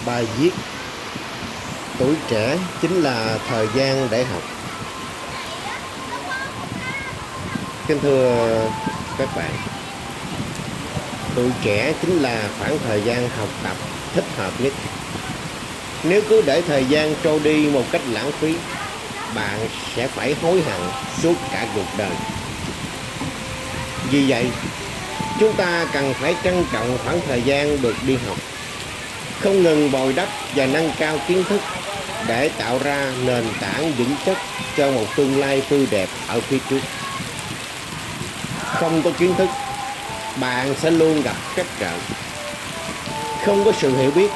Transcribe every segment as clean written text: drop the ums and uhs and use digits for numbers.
Bài viết: tuổi trẻ chính là thời gian để học. Kính thưa các bạn, tuổi trẻ chính là khoảng thời gian học tập thích hợp nhất. Nếu cứ để thời gian trôi đi một cách lãng phí, bạn sẽ phải hối hận suốt cả cuộc đời. Vì vậy, chúng ta cần phải trân trọng khoảng thời gian được đi học, không ngừng bồi đắp và nâng cao kiến thức để tạo ra nền tảng vững chắc cho một tương lai tươi đẹp ở phía trước. Không có kiến thức, bạn sẽ luôn gặp trắc trở. Không có sự hiểu biết,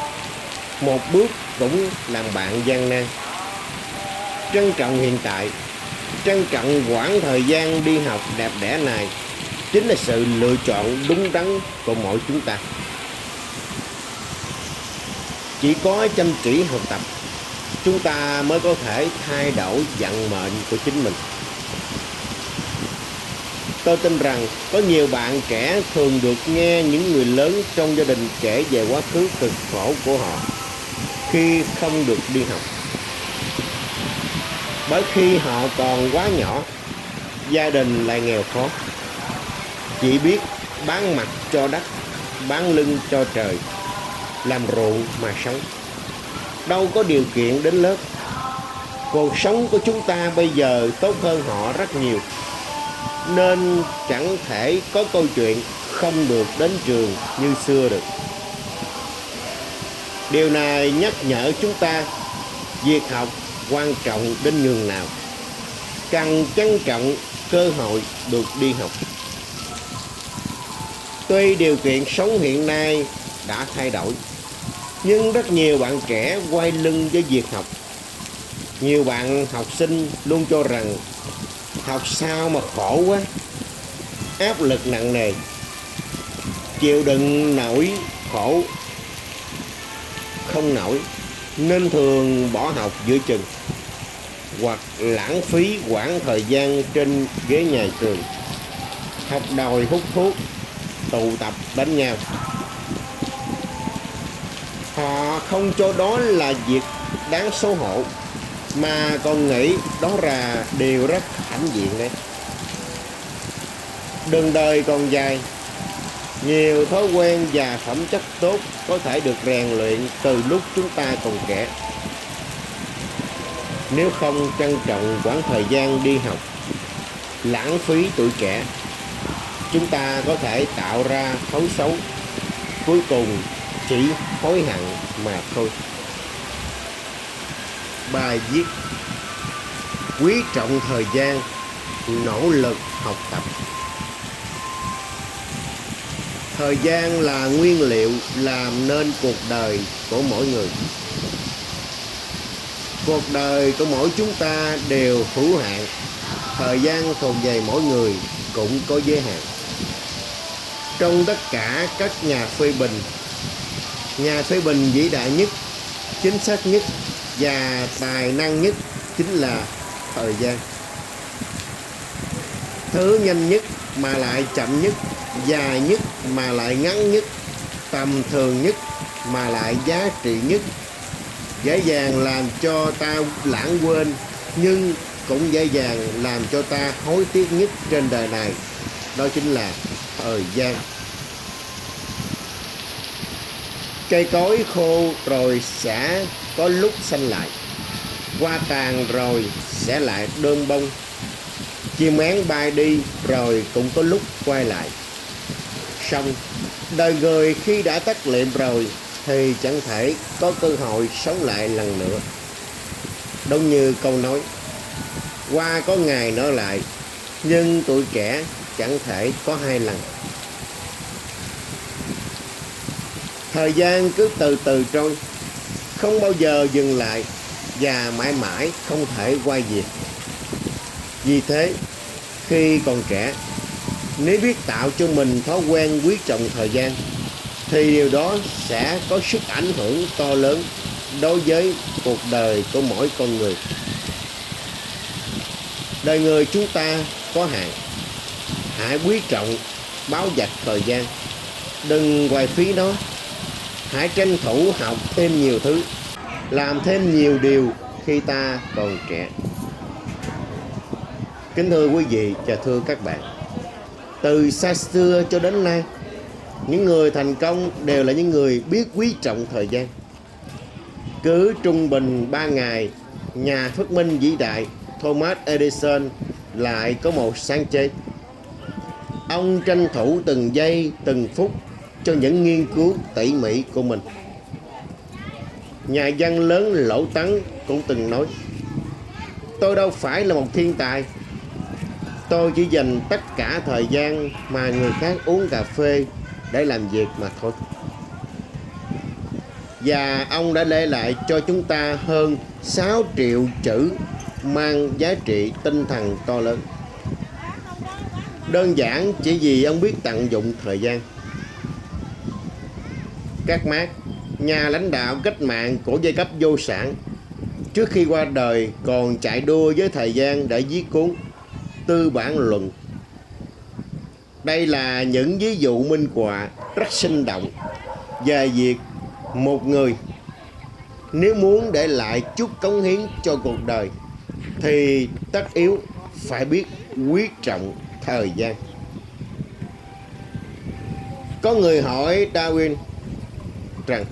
một bước cũng làm bạn gian nan. Trân trọng hiện tại, trân trọng quãng thời gian đi học đẹp đẽ này chính là sự lựa chọn đúng đắn của mỗi chúng ta. Chỉ có chăm chỉ học tập, chúng ta mới có thể thay đổi vận mệnh của chính mình. Tôi tin rằng có nhiều bạn trẻ thường được nghe những người lớn trong gia đình kể về quá khứ cực khổ của họ khi không được đi học. Bởi khi họ còn quá nhỏ, gia đình lại nghèo khó, chỉ biết bán mặt cho đất, bán lưng cho trời, làm ruộng mà sống, đâu có điều kiện đến lớp. Cuộc sống của chúng ta bây giờ tốt hơn họ rất nhiều, nên chẳng thể có câu chuyện không được đến trường như xưa được. Điều này nhắc nhở chúng ta việc học quan trọng đến nhường nào, cần trân trọng cơ hội được đi học. Tuy điều kiện sống hiện nay đã thay đổi, nhưng rất nhiều bạn trẻ quay lưng với việc học. Nhiều bạn học sinh luôn cho rằng học sao mà khổ quá, áp lực nặng nề, chịu đựng nổi khổ không nổi, nên thường bỏ học giữa chừng, hoặc lãng phí quãng thời gian trên ghế nhà trường, học đòi hút thuốc, tụ tập đánh nhau. Họ không cho đó là việc đáng xấu hổ, mà còn nghĩ đó là điều rất hãnh diện đấy. Đường đời còn dài, nhiều thói quen và phẩm chất tốt có thể được rèn luyện từ lúc chúng ta còn trẻ. Nếu không trân trọng quãng thời gian đi học, lãng phí tuổi trẻ, chúng ta có thể tạo ra thói xấu, cuối cùng chỉ hối hận mà thôi. Bài viết: quý trọng thời gian, nỗ lực học tập. Thời gian là nguyên liệu làm nên cuộc đời của mỗi người. Cuộc đời của mỗi chúng ta đều hữu hạn, thời gian thuộc về mỗi người cũng có giới hạn. Trong tất cả các nhà phê bình vĩ đại nhất, chính xác nhất và tài năng nhất chính là thời gian. Thứ nhanh nhất mà lại chậm nhất, dài nhất mà lại ngắn nhất, tầm thường nhất mà lại giá trị nhất, dễ dàng làm cho ta lãng quên nhưng cũng dễ dàng làm cho ta hối tiếc nhất trên đời này, đó chính là thời gian. Cây cối khô rồi sẽ có lúc xanh lại, hoa tàn rồi sẽ lại đơm bông, chim én bay đi rồi cũng có lúc quay lại. Song đời người khi đã tắt liệm rồi thì chẳng thể có cơ hội sống lại lần nữa. Đúng như câu nói, hoa có ngày nở lại, nhưng tuổi trẻ chẳng thể có hai lần. Thời gian cứ từ từ trôi, không bao giờ dừng lại và mãi mãi không thể quay về. Vì thế, khi còn trẻ, nếu biết tạo cho mình thói quen quý trọng thời gian, thì điều đó sẽ có sức ảnh hưởng to lớn đối với cuộc đời của mỗi con người. Đời người chúng ta có hạn, hãy quý trọng báu vật thời gian, đừng hoài phí nó. Hãy tranh thủ học thêm nhiều thứ, làm thêm nhiều điều khi ta còn trẻ. Kính thưa quý vị và thưa các bạn, từ xa xưa cho đến nay, những người thành công đều là những người biết quý trọng thời gian. Cứ trung bình 3 ngày, nhà phát minh vĩ đại Thomas Edison lại có một sáng chế. Ông tranh thủ từng giây, từng phút cho những nghiên cứu tỉ mỉ của mình. Nhà văn lớn Lỗ Tấn cũng từng nói: tôi đâu phải là một thiên tài, tôi chỉ dành tất cả thời gian mà người khác uống cà phê để làm việc mà thôi. Và ông đã để lại cho chúng ta hơn 6 triệu chữ mang giá trị tinh thần to lớn. Đơn giản chỉ vì ông biết tận dụng thời gian. Các Mác, nhà lãnh đạo cách mạng của giai cấp vô sản, trước khi qua đời còn chạy đua với thời gian để viết cuốn Tư bản luận. Đây là những ví dụ minh họa rất sinh động về việc một người nếu muốn để lại chút cống hiến cho cuộc đời thì tất yếu phải biết quý trọng thời gian. Có người hỏi Darwin rằng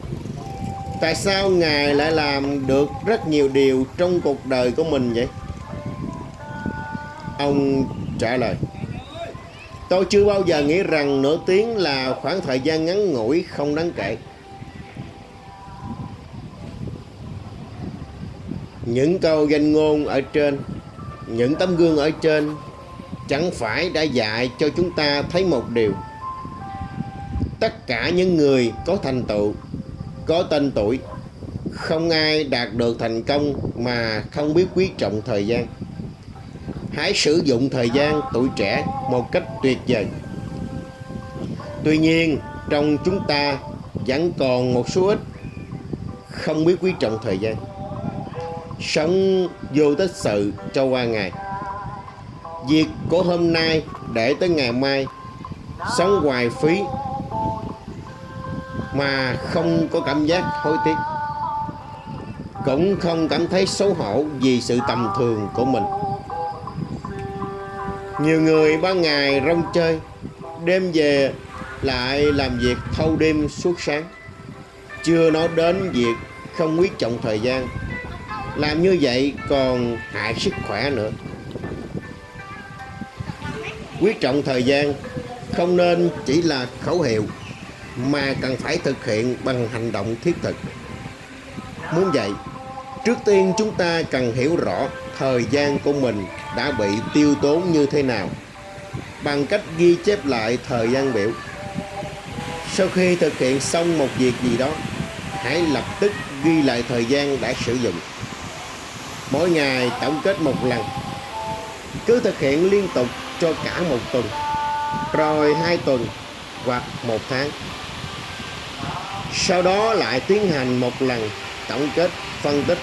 tại sao Ngài lại làm được rất nhiều điều trong cuộc đời của mình vậy? Ông trả lời: tôi chưa bao giờ nghĩ rằng nổi tiếng là khoảng thời gian ngắn ngủi không đáng kể. Những câu danh ngôn ở trên, những tấm gương ở trên chẳng phải đã dạy cho chúng ta thấy một điều: tất cả những người có thành tựu, có tên tuổi, không ai đạt được thành công mà không biết quý trọng thời gian. Hãy sử dụng thời gian tuổi trẻ một cách tuyệt vời. Tuy nhiên, trong chúng ta vẫn còn một số ít không biết quý trọng thời gian, sống vô tích sự cho qua ngày. Việc của hôm nay để tới ngày mai, sống hoài phí mà không có cảm giác hối tiếc, cũng không cảm thấy xấu hổ vì sự tầm thường của mình. Nhiều người ban ngày rong chơi, đêm về lại làm việc thâu đêm suốt sáng. Chưa nói đến việc không quý trọng thời gian. Làm như vậy còn hại sức khỏe nữa. Quý trọng thời gian không nên chỉ là khẩu hiệu, mà cần phải thực hiện bằng hành động thiết thực. Muốn vậy, trước tiên chúng ta cần hiểu rõ thời gian của mình đã bị tiêu tốn như thế nào bằng cách ghi chép lại thời gian biểu. Sau khi thực hiện xong một việc gì đó, hãy lập tức ghi lại thời gian đã sử dụng. Mỗi ngày tổng kết một lần. Cứ thực hiện liên tục cho cả một tuần, rồi 2 tuần hoặc 1 tháng. Sau đó lại tiến hành một lần tổng kết, phân tích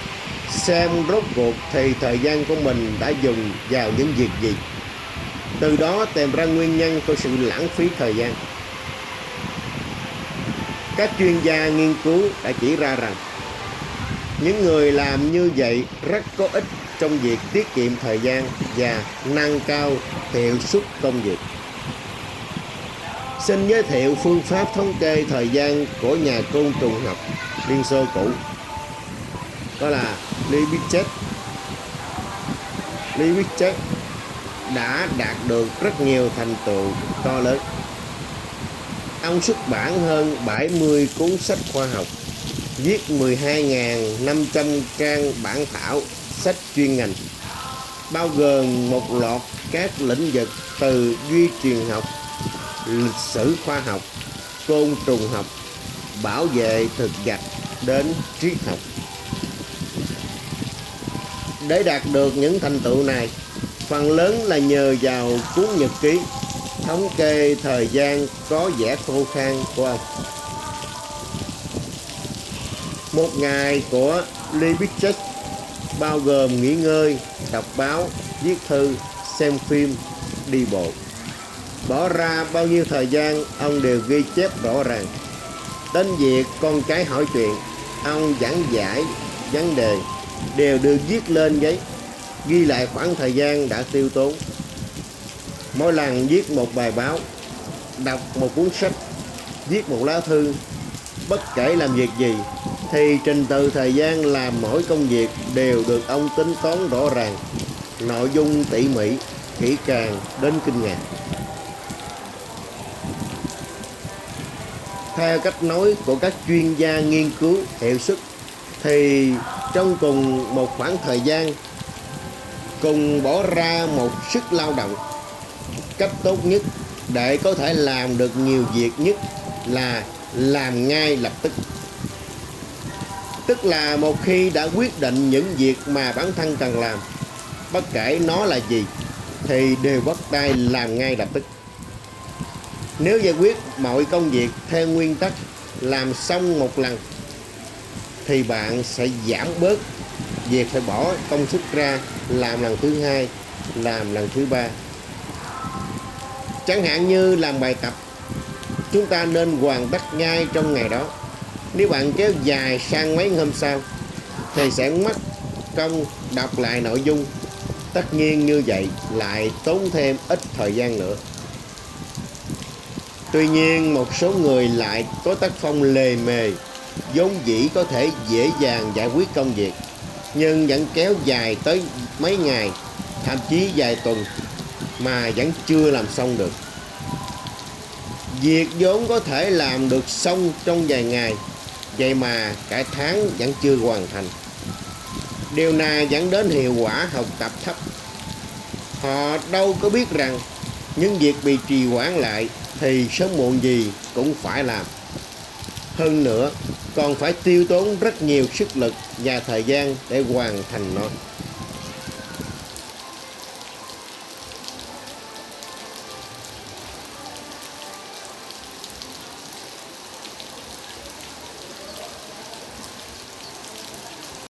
xem rốt cuộc thì thời gian của mình đã dùng vào những việc gì. Từ đó tìm ra nguyên nhân của sự lãng phí thời gian. Các chuyên gia nghiên cứu đã chỉ ra rằng những người làm như vậy rất có ích trong việc tiết kiệm thời gian và nâng cao hiệu suất công việc. Xin giới thiệu phương pháp thống kê thời gian của nhà côn trùng học Liên Xô cũ, đó là Lipschitz. Lipschitz đã đạt được rất nhiều thành tựu to lớn. Ông xuất bản hơn 70 cuốn sách khoa học, viết 12.500 trang bản thảo sách chuyên ngành, bao gồm một loạt các lĩnh vực từ di truyền học, lịch sử khoa học, côn trùng học, bảo vệ thực vật đến triết học. Để đạt được những thành tựu này, phần lớn là nhờ vào cuốn nhật ký thống kê thời gian có vẻ khô khan của ông. Một ngày của Lipschitz bao gồm nghỉ ngơi, đọc báo, viết thư, xem phim, đi bộ. Bỏ ra bao nhiêu thời gian ông đều ghi chép rõ ràng. Đến việc con cái hỏi chuyện, ông giảng giải vấn đề đều được viết lên giấy, ghi lại khoảng thời gian đã tiêu tốn. Mỗi lần viết một bài báo, đọc một cuốn sách, viết một lá thư, bất kể làm việc gì thì trình tự thời gian làm mỗi công việc đều được ông tính toán rõ ràng, nội dung tỉ mỉ, kỹ càng đến kinh ngạc. Theo cách nói của các chuyên gia nghiên cứu hiệu suất thì trong cùng một khoảng thời gian cùng bỏ ra một sức lao động, cách tốt nhất để có thể làm được nhiều việc nhất là làm ngay lập tức. Tức là một khi đã quyết định những việc mà bản thân cần làm, bất kể nó là gì, thì đều bắt tay làm ngay lập tức. Nếu giải quyết mọi công việc theo nguyên tắc làm xong một lần thì bạn sẽ giảm bớt việc phải bỏ công sức ra làm lần thứ hai, làm lần thứ ba. Chẳng hạn như làm bài tập, chúng ta nên hoàn tất ngay trong ngày đó. Nếu bạn kéo dài sang mấy hôm sau thì sẽ mất công đọc lại nội dung. Tất nhiên như vậy lại tốn thêm ít thời gian nữa. Tuy nhiên một số người lại có tác phong lề mề, vốn dĩ có thể dễ dàng giải quyết công việc nhưng vẫn kéo dài tới mấy ngày, thậm chí vài tuần mà vẫn chưa làm xong được. Việc vốn có thể làm được xong trong vài ngày, vậy mà cả tháng vẫn chưa hoàn thành. Điều này dẫn đến hiệu quả học tập thấp. Họ đâu có biết rằng những việc bị trì hoãn lại thì sớm muộn gì cũng phải làm. Hơn nữa, còn phải tiêu tốn rất nhiều sức lực và thời gian để hoàn thành nó.